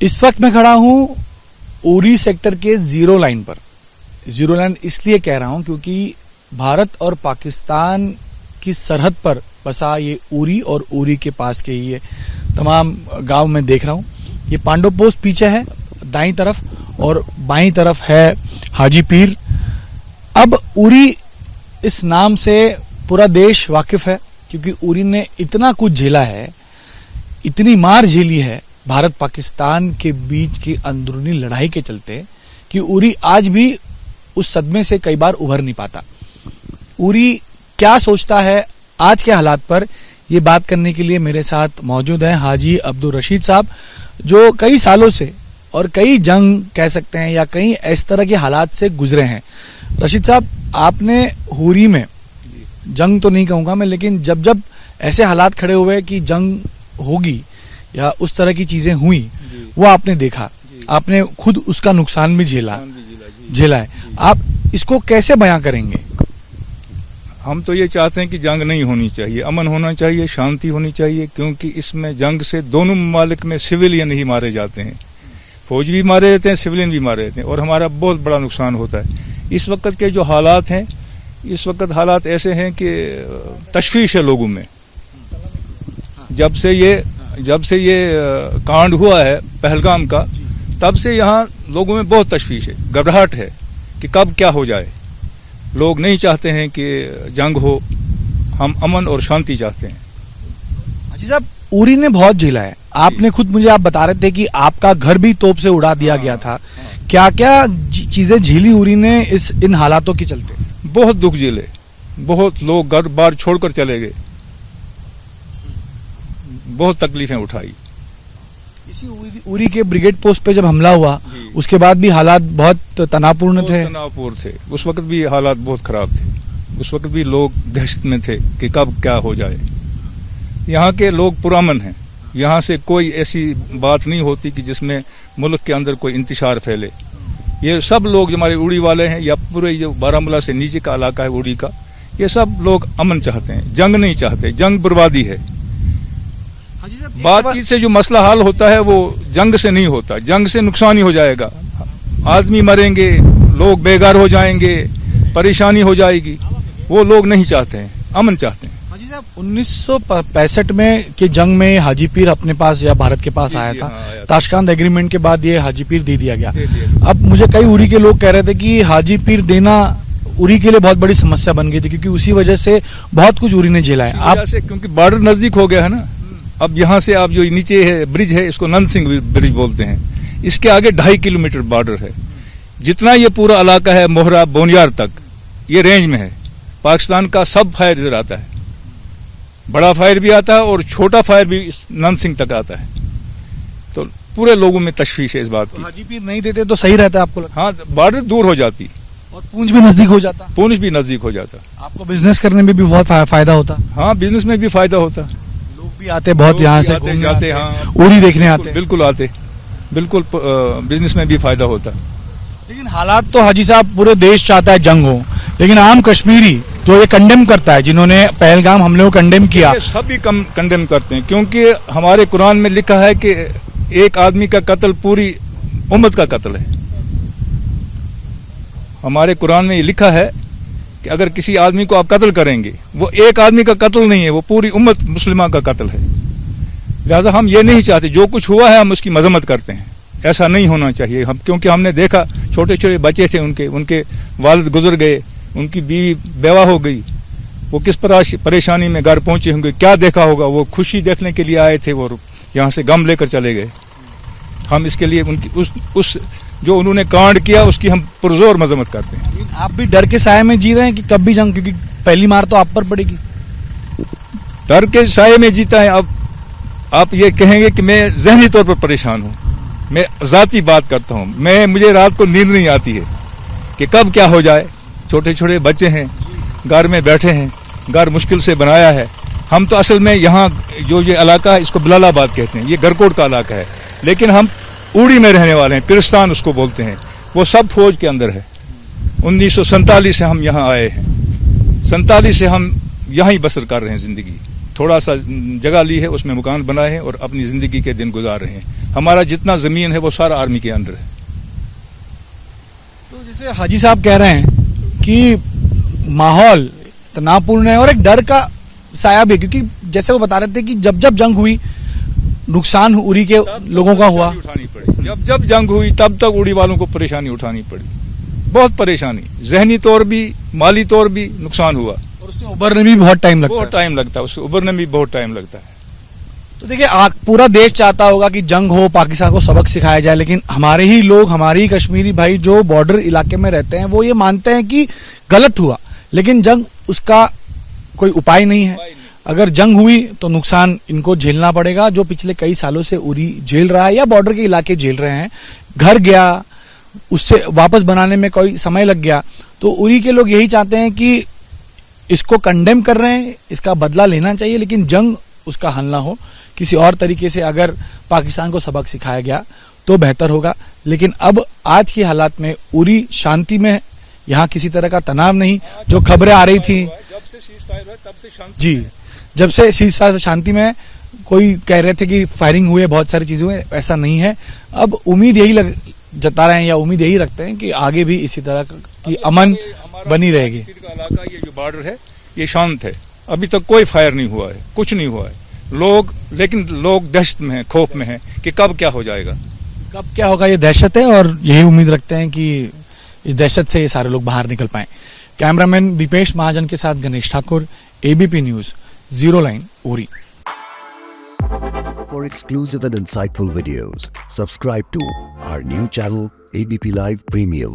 इस वक्त मैं खड़ा हूं उरी सेक्टर के जीरो लाइन पर। जीरो लाइन इसलिए कह रहा हूं क्योंकि भारत और पाकिस्तान की सरहद पर बसा ये उरी और उरी के पास के ये तमाम गांव में देख रहा हूं। ये पांडव पोस्ट पीछे है दाईं तरफ और बाईं तरफ है हाजी पीर। अब उरी इस नाम से पूरा देश वाकिफ है क्योंकि उरी ने इतना कुछ झेला है, इतनी मार झेली है भारत पाकिस्तान के बीच की अंदरूनी लड़ाई के चलते कि उरी आज भी उस सदमे से कई बार उभर नहीं पाता। उरी क्या सोचता है आज के हालात पर, ये बात करने के लिए मेरे साथ मौजूद हैं हाजी अब्दुल रशीद साहब, जो कई सालों से और कई जंग कह सकते हैं या कई इस तरह के हालात से गुजरे हैं। रशीद साहब, आपने उरी में जंग तो नहीं कहूंगा मैं, लेकिन जब जब ऐसे हालात खड़े हुए कि जंग होगी या उस तरह की चीजें हुई, वो आपने देखा, आपने खुद उसका नुकसान भी झेला है। आप इसको कैसे बयां करेंगे? हम तो ये चाहते हैं कि जंग नहीं होनी चाहिए, अमन होना चाहिए, शांति होनी चाहिए, क्योंकि इसमें जंग से दोनों ममालिक में सिविलियन ही मारे जाते हैं, फौज भी मारे जाते हैं, सिविलियन भी मारे जाते हैं और हमारा बहुत बड़ा नुकसान होता है। इस वक्त के जो हालात हैं, इस वक्त हालात ऐसे हैं कि तशवीश है लोगों में। जब से ये कांड हुआ है पहलगाम का, तब से यहाँ लोगों में बहुत तशवीश है, घबराहट है कि कब क्या हो जाए। लोग नहीं चाहते हैं कि जंग हो, हम अमन और शांति चाहते हैं। हाजी साहब, उरी ने बहुत झेला है। आपने खुद मुझे आप बता रहे थे कि आपका घर भी तोप से उड़ा दिया गया था। क्या क्या चीजें झेली उरी ने इन हालातों के चलते? बहुत दुख झेले, बहुत लोग घर बार छोड़कर चले गए, बहुत तकलीफें उठाई। इसी उरी के ब्रिगेड पोस्ट पे जब हमला हुआ, उसके बाद भी हालात बहुत तनावपूर्ण थे। उस वक्त भी हालात बहुत खराब थे। उस वक्त भी लोग दहशत में थे कि कब क्या हो जाए। यहाँ के लोग पुरअमन हैं, यहाँ से कोई ऐसी बात नहीं होती कि जिसमें मुल्क के अंदर कोई इंतशार फैले। ये सब लोग जो हमारे उड़ी वाले हैं या पूरे जो बारामूला से नीचे का इलाका है उड़ी का, ये सब लोग अमन चाहते हैं, जंग नहीं चाहते। जंग बर्बादी है। बातचीत से जो मसला हल होता है वो जंग से नहीं होता। जंग से नुकसान ही हो जाएगा, आदमी मरेंगे, लोग बेघर हो जाएंगे, परेशानी हो जाएगी। वो लोग नहीं चाहते हैं, अमन चाहते हैं। 1965 में के जंग में हाजी पीर अपने पास या भारत के पास आया था। ताशकंद एग्रीमेंट के बाद ये हाजी पीर दे दिया गया। अब मुझे कई उरी के लोग कह रहे थे कि हाजी पीर देना उरी के लिए बहुत बड़ी समस्या बन गई थी क्योंकि उसी वजह से बहुत कुछ उरी ने झेला है। आप क्योंकि बॉर्डर नजदीक हो गया है ना। अब यहाँ से आप जो नीचे है ब्रिज है, इसको नंद सिंह ब्रिज बोलते हैं, इसके आगे 2.5 किलोमीटर बॉर्डर है। जितना ये पूरा इलाका है मोहरा बोनियार तक, ये रेंज में है। पाकिस्तान का सब फायर इधर आता है, बड़ा फायर भी आता है और छोटा फायर भी नंद सिंह तक आता है। तो पूरे लोगों में तशवीश है इस बात की। हाजी पीर नहीं देते तो सही रहता है आपको लगता? हाँ, बॉर्डर दूर हो जाती और पूंछ भी नजदीक हो जाता। पूंछ भी नजदीक हो जाता, आपको बिजनेस करने में भी बहुत फायदा होता। हाँ, बिजनेस में भी फायदा होता। भी आते बहुत, यहाँ से जाते, हाँ, उरी देखने आते, बिल्कुल आते, बिल्कुल बिजनेस में भी फायदा होता। लेकिन हालात तो हाजी साहब पूरे देश चाहता है जंग हो, लेकिन आम कश्मीरी तो ये कंडेम करता है, जिन्होंने पहलगाम हमले को कंडेम किया। सभी कंडेम करते हैं क्योंकि हमारे कुरान में लिखा है कि एक आदमी का कत्ल पूरी उम्मत का कत्ल है। हमारे कुरान में ये लिखा है कि अगर किसी आदमी को आप कत्ल करेंगे, वो एक आदमी का कत्ल नहीं है, वो पूरी उम्मत मुस्लिमा का कत्ल है। लिहाजा हम ये नहीं चाहते, जो कुछ हुआ है हम उसकी मजम्मत करते हैं। ऐसा नहीं होना चाहिए हम, क्योंकि हमने देखा छोटे छोटे बच्चे थे, उनके वालिद गुजर गए, उनकी बीवी बेवा हो गई, वो किस परेशानी में घर पहुंचे होंगे, क्या देखा होगा। वो खुशी देखने के लिए आए थे और यहाँ से गम लेकर चले गए। हम इसके लिए उनकी उस जो उन्होंने कांड किया उसकी हम पुरजोर मजम्मत करते हैं। आप भी डर के साए में जी रहे हैं कि कब भी जंग, क्योंकि पहली मार तो आप पर पड़ेगी। डर के साए में जीता है। अब आप ये कहेंगे कि मैं जहनी तौर पर परेशान हूँ, मैं जाती बात करता हूँ, मुझे रात को नींद नहीं आती है कि कब क्या हो जाए। छोटे छोटे बच्चे हैं, घर में बैठे हैं, घर मुश्किल से बनाया है। हम तो असल में यहाँ जो ये इलाका है इसको बिलालाबाद कहते हैं, ये गरकोट का इलाका है, लेकिन हम उड़ी में रहने वाले हैं, पिरिस्तान उसको बोलते हैं। वो सब फौज के अंदर है। 1947 से हम यहाँ आए हैं, 47 से हम यहाँ ही बसर कर रहे हैं जिंदगी। थोड़ा सा जगह ली है, उसमें मकान बनाए हैं और अपनी जिंदगी के दिन गुजार रहे हैं। हमारा जितना जमीन है वो सारा आर्मी के अंदर है। तो जैसे हाजी साहब कह रहे हैं कि माहौल तनावपूर्ण है और एक डर का साया भी, क्योंकि जैसे वो बता रहे थे कि जब जब जंग हुई नुकसान उरी के लोगों का हुआ, उठानी पड़ी। जब जब जंग हुई तब तक उड़ी वालों को परेशानी उठानी पड़ी, बहुत परेशानी, जहनी तौर भी माली तौर भी नुकसान हुआ और उससे उबरने में भी बहुत टाइम लगता है। बहुत टाइम लगता है, उससे उबरने में भी बहुत टाइम लगता है। तो देखिए पूरा देश चाहता होगा कि जंग हो, पाकिस्तान को सबक सिखाया जाए, लेकिन हमारे ही लोग, हमारे ही कश्मीरी भाई जो बॉर्डर इलाके में रहते हैं वो ये मानते हैं कि गलत हुआ, लेकिन जंग उसका कोई उपाय नहीं है। अगर जंग हुई तो नुकसान इनको झेलना पड़ेगा, जो पिछले कई सालों से उरी झेल रहा है या बॉर्डर के इलाके झेल रहे हैं। घर गया, उससे वापस बनाने में कोई समय लग गया, तो उरी के लोग यही चाहते हैं कि इसको कंडेम कर रहे हैं, इसका बदला लेना चाहिए, लेकिन जंग उसका हल ना हो, किसी और तरीके से अगर पाकिस्तान को सबक सिखाया गया तो बेहतर होगा। लेकिन अब आज की हालात में उरी शांति में, यहाँ किसी तरह का तनाव नहीं। जो खबरें आ रही थी जब से सीजफायर हुआ तब से शांति जी, जब से सीजफायर से शांति में, कोई कह रहे थे कि फायरिंग हुई है, बहुत सारी चीजें हुई, ऐसा नहीं है। अब उम्मीद यही जता रहे हैं या उम्मीद यही रखते हैं कि आगे भी इसी तरह की अमन बनी रहेगी। इलाका, ये जो बॉर्डर है ये शांत है, अभी तक कोई फायर नहीं हुआ है, कुछ नहीं हुआ है। लेकिन लोग दहशत में हैं, खौफ में हैं कि कब क्या हो जाएगा, कब क्या होगा, ये दहशत है और यही उम्मीद रखते हैं कि इस दहशत से ये सारे लोग बाहर निकल पाएं। कैमरामैन दीपेश महाजन के साथ Ganesh Thakur, ABP news, zero line, Uri. For exclusive and insightful videos, subscribe to our new channel ABP Live Premium.